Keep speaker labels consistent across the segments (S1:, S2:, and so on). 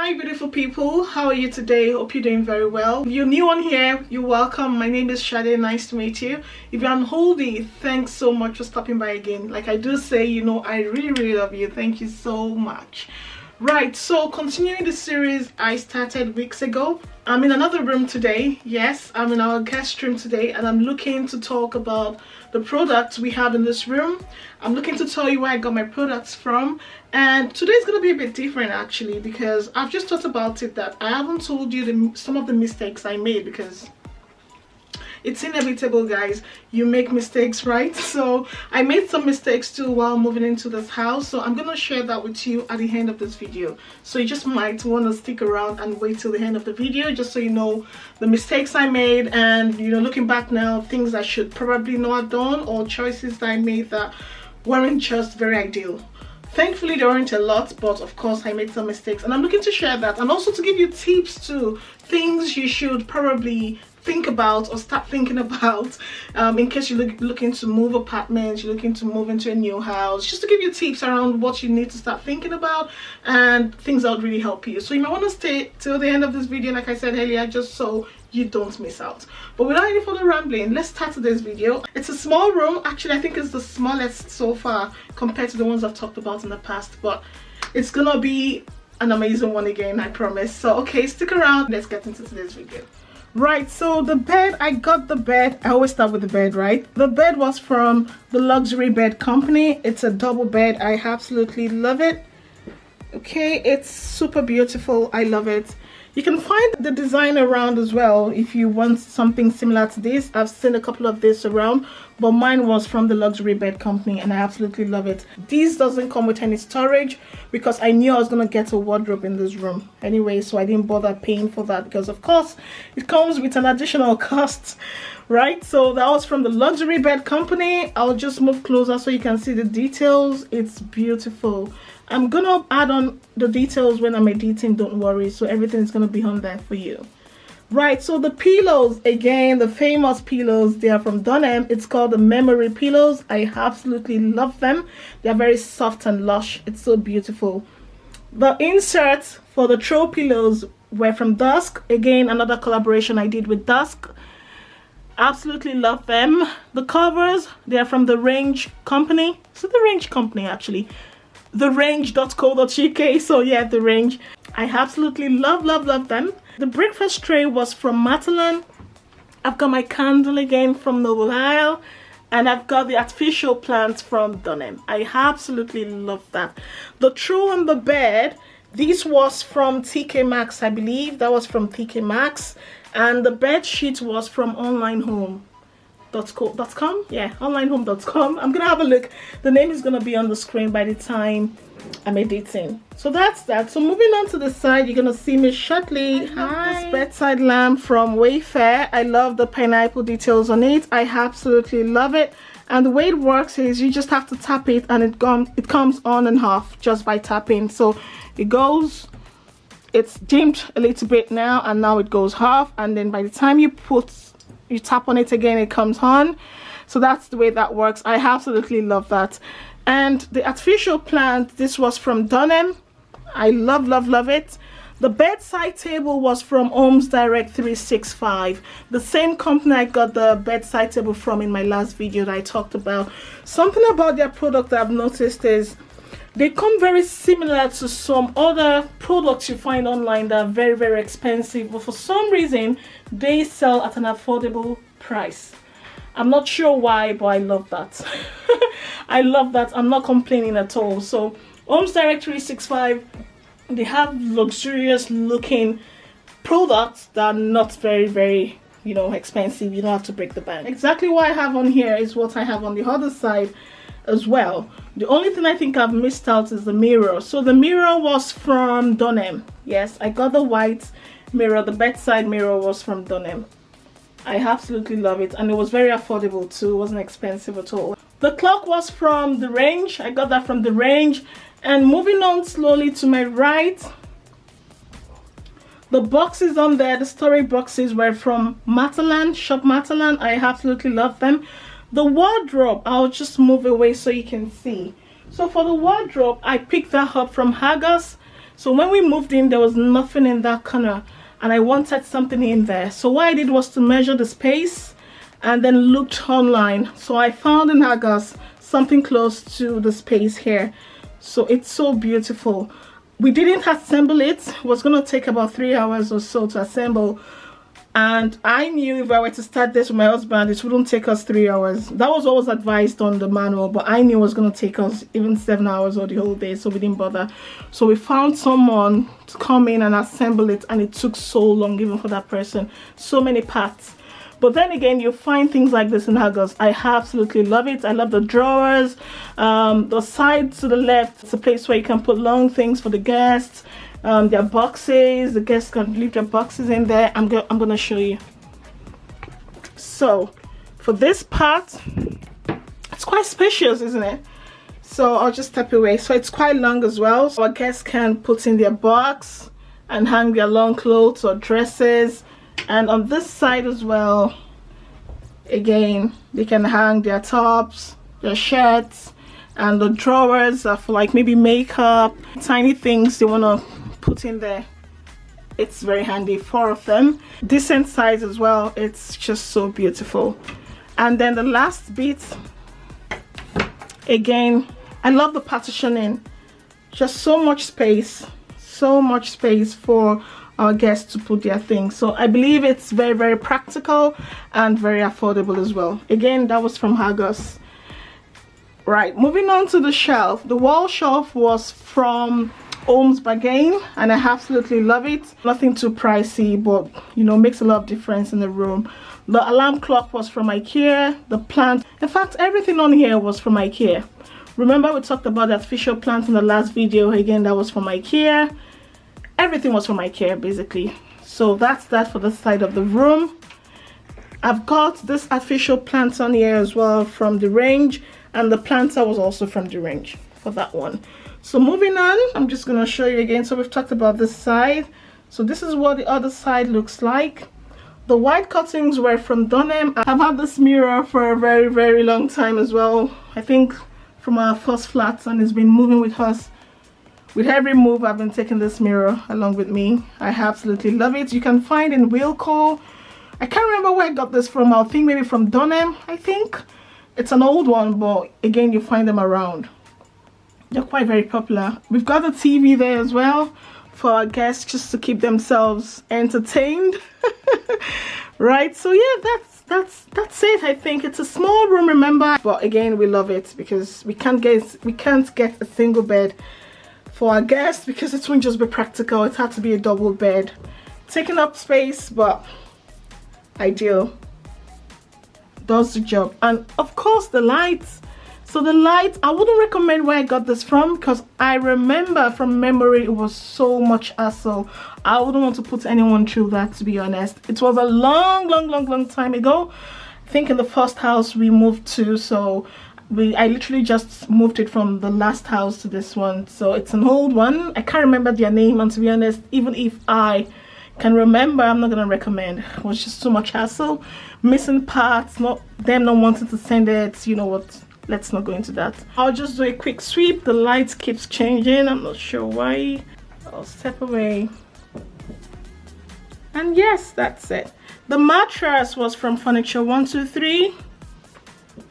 S1: Hi beautiful people, how are you today? Hope you're doing very well. If you're new on here, you're welcome. My name is Sade, nice to meet you. If you're unholy, thanks so much for stopping by again. Like I do say, you know, I really love you. Thank you so much. Right, so continuing the series I started weeks ago. I'm in another room today. Yes, I'm in our guest room today, and I'm looking to talk about the products we have in this room. I'm looking to tell you where I got my products from, and today's gonna be a bit different actually, because I've just thought about it that I haven't told you some of the mistakes I made, because it's inevitable, guys. You make mistakes, right? So I made some mistakes too while moving into this house, so I'm gonna share that with you at the end of this video. So you just might want to stick around and wait till the end of the video, just so you know the mistakes I made, and you know, looking back now, things I should probably not have done, or choices that I made that weren't just very ideal. Thankfully there weren't a lot, but of course I made some mistakes, and I'm looking to share that, and also to give you tips to things you should probably think about or start thinking about in case you're looking to move apartments, you're looking to move into a new house, just to give you tips around what you need to start thinking about and things that would really help you. So you might want to stay till the end of this video, like I said earlier, just so you don't miss out. But without any further rambling, let's start today's video. It's a small room. Actually, I think it's the smallest so far compared to the ones I've talked about in the past, but it's gonna be an amazing one again, I promise. So okay, stick around, let's get into today's video. Right, so the bed, I got the bed. I always start with the bed, right? The bed was from the Luxury Bed Company. It's a double bed. I absolutely love it. Okay, it's super beautiful. I love it. You can find the design around as well if you want something similar to this. I've seen a couple of this around, but mine was from the Luxury Bed Company, and I absolutely love it. This doesn't come with any storage because I knew I was gonna get a wardrobe in this room anyway, so I didn't bother paying for that, because of course it comes with an additional cost, right? So that was from the Luxury Bed Company. I'll just move closer so you can see the details. It's beautiful. I'm gonna add on the details when I'm editing, don't worry, so everything is gonna be on there for you. Right, so the pillows, again, the famous pillows, they are from Dunham. It's called the memory pillows. I absolutely love them. They're very soft and lush. It's so beautiful. The inserts for the throw pillows were from Dusk. Again, another collaboration I did with Dusk. Absolutely love them. The covers, they are from the Range Company. So the Range Company, actually. therange.co.uk. So yeah, the Range. I absolutely love them. The breakfast tray was from Matalan. I've got my candle again from Noble Isle, and I've got the artificial plants from Dunham. I absolutely love that. The throw on the bed, this was from TK Maxx, I believe. That was from TK Maxx, and the bed sheet was from onlinehome.com. Yeah, onlinehome.com. I'm gonna have a look. The name is gonna be on the screen by the time I'm editing. So that's that. So moving on to the side, you're gonna see me shortly. Hi. This bedside lamp from Wayfair. I love the pineapple details on it. I absolutely love it. And the way it works is you just have to tap it, and it comes on and off just by tapping. So it goes, it's dimmed a little bit now, and now it goes off, and then by the time you tap on it again, it comes on. So that's the way that works. I absolutely love that. And the artificial plant, this was from Dunham. I love it. The bedside table was from Homes Direct 365, the same company I got the bedside table from in my last video that I talked about. Something about their product that I've noticed is they come very similar to some other products you find online that are very expensive, but for some reason they sell at an affordable price. I'm not sure why, but I love that. I love that. I'm not complaining at all. So Homes Direct 365, they have luxurious looking products that are not very you know, expensive. You don't have to break the bank. Exactly what I have on here is what I have on the other side as well. The only thing I think I've missed out is the mirror. So the mirror was from Dunham. Yes, I got the white mirror. The bedside mirror was from Dunham. I absolutely love it, and it was very affordable too. It wasn't expensive at all. The clock was from the Range. I got that from the Range. And moving on slowly to my right, the boxes on there, the storage boxes, were from Matalan, Shop Matalan. I absolutely love them. The wardrobe, I'll just move away so you can see. So for the wardrobe, I picked that up from Haggis. So when we moved in, there was nothing in that corner, and I wanted something in there. So what I did was to measure the space and then looked online. So I found in Argos something close to the space here. So it's so beautiful. We didn't assemble it. It was going to take about 3 hours or so to assemble, and I knew if I were to start this with my husband, it wouldn't take us 3 hours. That was always advised on the manual, but I knew it was going to take us even 7 hours or the whole day, so we didn't bother. So we found someone to come in and assemble it, and it took so long even for that person. So many parts. But then again, you find things like this in Argos. I absolutely love it. I love the drawers. The side to the left, it's a place where you can put long things for the guests. Their boxes, the guests can leave their boxes in there. I'm gonna show you. So for this part, it's quite spacious, isn't it? So I'll just step away. So it's quite long as well, so our guests can put in their box and hang their long clothes or dresses. And on this side as well, again, they can hang their tops, their shirts, and the drawers are for like maybe makeup, tiny things they want to put in there. It's very handy. 4 of them, decent size as well. It's just so beautiful. And then the last bit, again, I love the partitioning. Just so much space for our guests to put their things. So I believe it's very, very practical and very affordable as well. Again, that was from Argos. Right, moving on to the shelf. The wall shelf was from Homes Bargain, and I absolutely love it. Nothing too pricey, but you know, makes a lot of difference in the room. The alarm clock was from IKEA. The plant, in fact, everything on here was from IKEA. Remember we talked about the artificial plant in the last video. Again, that was from IKEA. Everything was from IKEA basically. So that's that for this side of the room. I've got this artificial plant on here as well from the range, and the planter was also from the range for that one. So moving on, I'm just going to show you again. So we've talked about this side. So this is what the other side looks like. The white curtains were from Dunham. I've had this mirror for a very, very long time as well. I think from our first flat, and it's been moving with us. With every move, I've been taking this mirror along with me. I absolutely love it. You can find in Wilco. I can't remember where I got this from. I think maybe from Dunham, I think. It's an old one, but again, you find them around. They're quite very popular. We've got the TV there as well for our guests, just to keep themselves entertained. Right, so yeah, that's it. I think it's a small room, remember, but again, we love it because we can't get a single bed for our guests because it won't just be practical. It had to be a double bed, taking up space, but ideal, does the job. And of course the lights. So the lights, I wouldn't recommend where I got this from because I remember from memory it was so much hassle. I wouldn't want to put anyone through that, to be honest. It was a long time ago. I think in the first house we moved to, so I literally just moved it from the last house to this one. So it's an old one. I can't remember their name, and to be honest, even if I can remember, I'm not gonna recommend. It was just too much hassle, missing parts, not wanting to send it. You know what, let's not go into that. I'll just do a quick sweep. The light keeps changing, I'm not sure why. I'll step away, and yes, that's it. The mattress was from Furniture 123.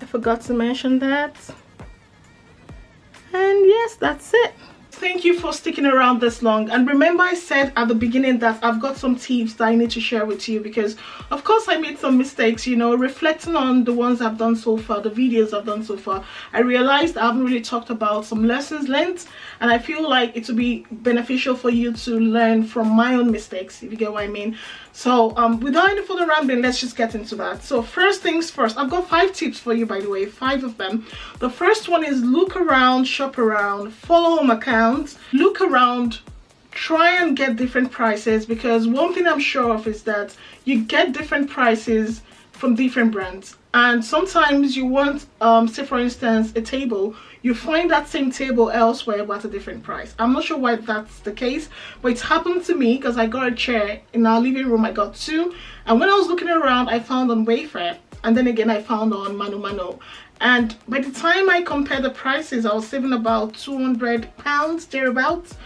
S1: I forgot to mention that. And yes, that's it. Thank you for sticking around this long. And remember, I said at the beginning that I've got some tips that I need to share with you because of course I made some mistakes, you know, reflecting on the ones I've done so far, the videos I've done so far. I realized I haven't really talked about some lessons learned, and I feel like it would be beneficial for you to learn from my own mistakes, if you get what I mean. So without any further rambling, let's just get into that. So first things first, I've got 5 tips for you, by the way, 5 of them. The first one is look around, shop around, follow home accounts, look around, try and get different prices, because one thing I'm sure of is that you get different prices from different brands, and sometimes you want say for instance a table, you find that same table elsewhere but at a different price. I'm not sure why that's the case, but it's happened to me because I got a chair in our living room. I got 2, and when I was looking around I found on Wayfair, and then again I found on Mano, and by the time I compared the prices I was saving about £200 thereabouts.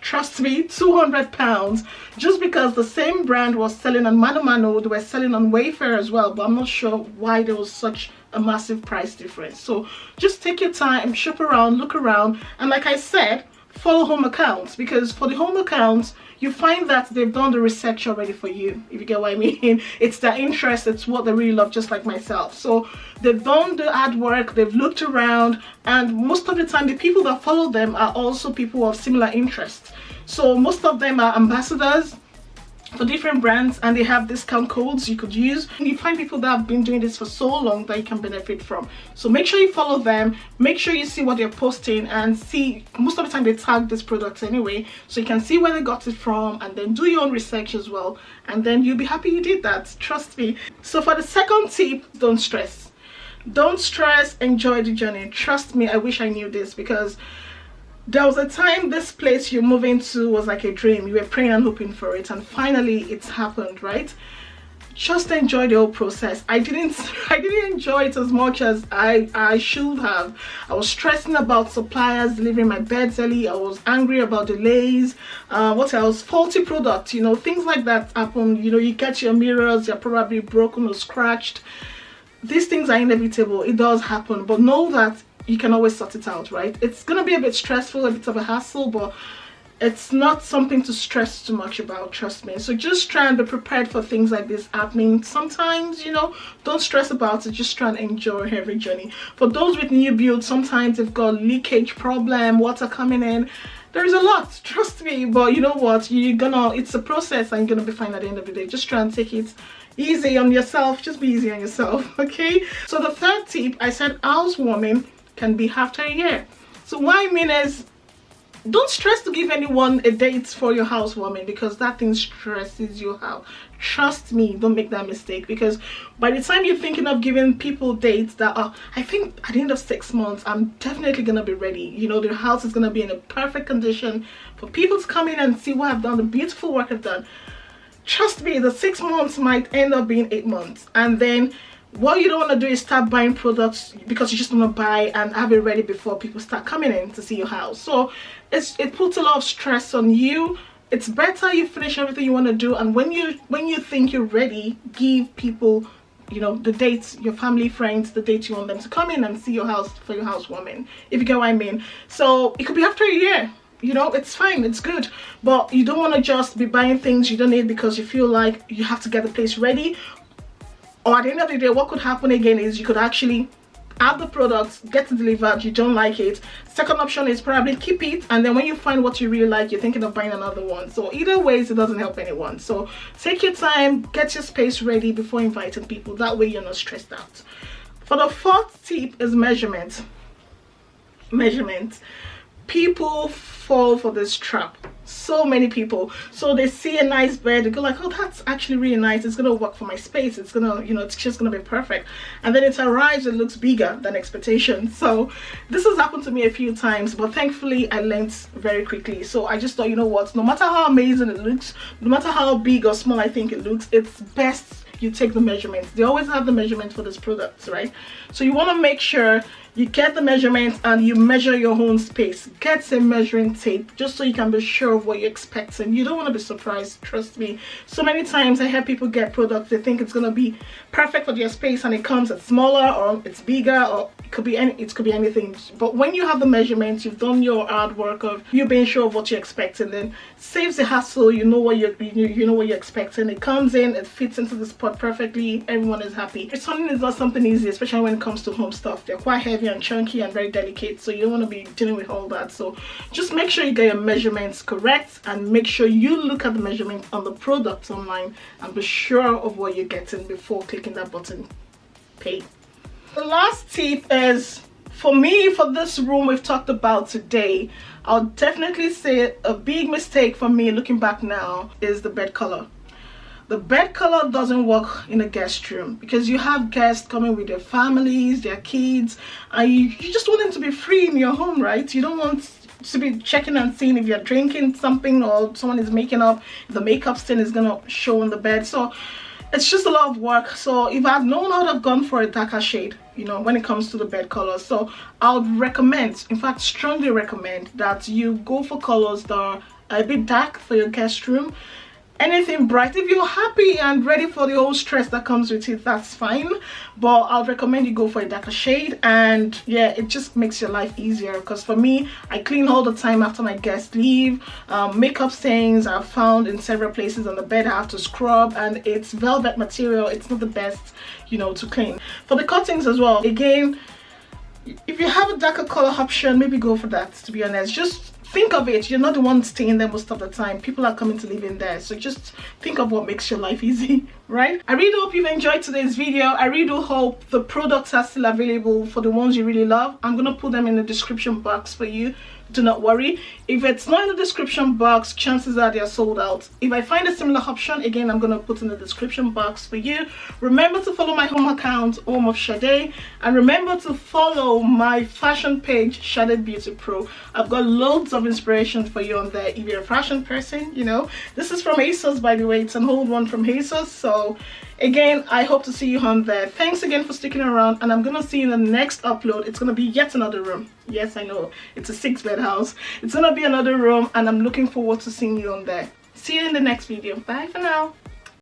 S1: Trust me, £200, just because the same brand was selling on Mano Mano, they were selling on Wayfair as well, but I'm not sure why there was such a massive price difference. So just take your time, shop around, look around, and like I said, follow home accounts, because for the home accounts you find that they've done the research already for you, if you get what I mean. It's their interest, it's what they really love, just like myself. So they've done the hard work, they've looked around, and most of the time the people that follow them are also people of similar interests. So most of them are ambassadors for different brands, and they have discount codes you could use. And you find people that have been doing this for so long that you can benefit from. So make sure you follow them, make sure you see what they're posting, and see, most of the time they tag these products anyway, so you can see where they got it from, and then do your own research as well, and then you'll be happy you did that, trust me. So for the second tip, don't stress. Don't stress, enjoy the journey. Trust me, I wish I knew this, because there was a time this place you're moving to was like a dream. You were praying and hoping for it, and finally it's happened, right? Just enjoy the whole process. I didn't enjoy it as much as I should have. I was stressing about suppliers delivering my beds early. I was angry about delays. What else? Faulty products, you know, things like that happen. You know, you get your mirrors, they're probably broken or scratched. These things are inevitable. It does happen, but know that you can always sort it out, right? It's gonna be a bit stressful, a bit of a hassle, but it's not something to stress too much about, trust me. So just try and be prepared for things like this happening. Sometimes, you know, don't stress about it, just try and enjoy every journey. For those with new builds, sometimes they've got leakage problem, water coming in. There's a lot, trust me, but you know what, it's a process, and you're gonna be fine at the end of the day. Just try and take it easy on yourself, just be easy on yourself, okay? So the third tip, I said housewarming can be after a year. So what I mean is, don't stress to give anyone a date for your housewarming, because that thing stresses you out. Trust me, don't make that mistake, because by the time you're thinking of giving people dates that are, I think at the end of 6 months, I'm definitely gonna be ready. You know, the house is gonna be in a perfect condition for people to come in and see what I've done, the beautiful work I've done. Trust me, the 6 months might end up being 8 months, and then what you don't want to do is start buying products because you just want to buy and have it ready before people start coming in to see your house. So it puts a lot of stress on you. It's better you finish everything you want to do, and when you think you're ready, give people, you know, the dates, your family, friends, the dates you want them to come in and see your house for your housewarming, if you get what I mean. So it could be after a year. You know, it's fine, it's good, but you don't want to just be buying things you don't need because you feel like you have to get the place ready. Or at the end of the day, what could happen again is you could actually have the products, get it delivered, you don't like it. Second option is probably keep it, and then when you find what you really like, you're thinking of buying another one. So either ways, it doesn't help anyone. So take your time, get your space ready before inviting people. That way you're not stressed out. For the fourth tip is measurement. People fall for this trap. So many people. So they see a nice bed, they go like, oh, that's actually really nice, it's gonna work for my space, it's gonna, you know, it's just gonna be perfect, and then it arrives, it looks bigger than expectations. So this has happened to me a few times, but thankfully I learned very quickly. So I just thought, you know what, no matter how amazing it looks, no matter how big or small I think it looks, it's best you take the measurements. They always have the measurements for these products, right? So you want to make sure you get the measurements and you measure your own space. Get a measuring tape just so you can be sure of what you're expecting. You don't want to be surprised, trust me. So many times I hear people get products, they think it's going to be perfect for their space, and it comes at smaller or it's bigger, or it could be anything. But when you have the measurements, you've done your hard work of you being sure of what you're expecting, then saves the hassle. You know what you're expecting. It comes in, it fits into the spot perfectly, everyone is happy. Returning is not something easy, especially when it comes to home stuff. They're quite heavy and chunky and very delicate, so you don't want to be dealing with all that. So just make sure you get your measurements correct, and make sure you look at the measurements on the products online and be sure of what you're getting before clicking that button pay. The last tip is, for me, for this room we've talked about today, I'll definitely say a big mistake for me looking back now is the bed color. The bed color doesn't work in a guest room, because you have guests coming with their families, their kids, and you just want them to be free in your home, right? You don't want to be checking and seeing if you're drinking something or someone is making up, the makeup stain is gonna show on the bed. So it's just a lot of work. So if I'd known, I would have gone for a darker shade, you know, when it comes to the bed colors. So I would recommend, in fact strongly recommend, that you go for colors that are a bit dark for your guest room. Anything bright, if you're happy and ready for the whole stress that comes with it, that's fine, but I'll recommend you go for a darker shade. And yeah, it just makes your life easier, because for me, I clean all the time after my guests leave. Makeup stains I've found in several places on the bed, I have to scrub, and it's velvet material, it's not the best, you know, to clean. For the curtains as well, again, if you have a darker color option, maybe go for that. To be honest, just think of it, you're not the one staying there most of the time, people are coming to live in there, so just think of what makes your life easy, right? I really hope you've enjoyed today's video. I really do hope the products are still available for the ones you really love. I'm gonna put them in the description box for you, do not worry. If it's not in the description box, chances are they are sold out. If I find a similar option, again, I'm gonna put in the description box for you. Remember to follow my home account, Home of Sade, and remember to follow my fashion page, Sadebeautypro. I've got loads of inspiration for you on there. If you're a fashion person, you know, this is from ASOS, by the way, it's an old one from ASOS. So again, I hope to see you on there. Thanks again for sticking around, and I'm gonna see you in the next upload. It's gonna be yet another room. Yes, I know, it's a 6-bed house. It's gonna be another room, and I'm looking forward to seeing you on there. See you in the next video. Bye for now.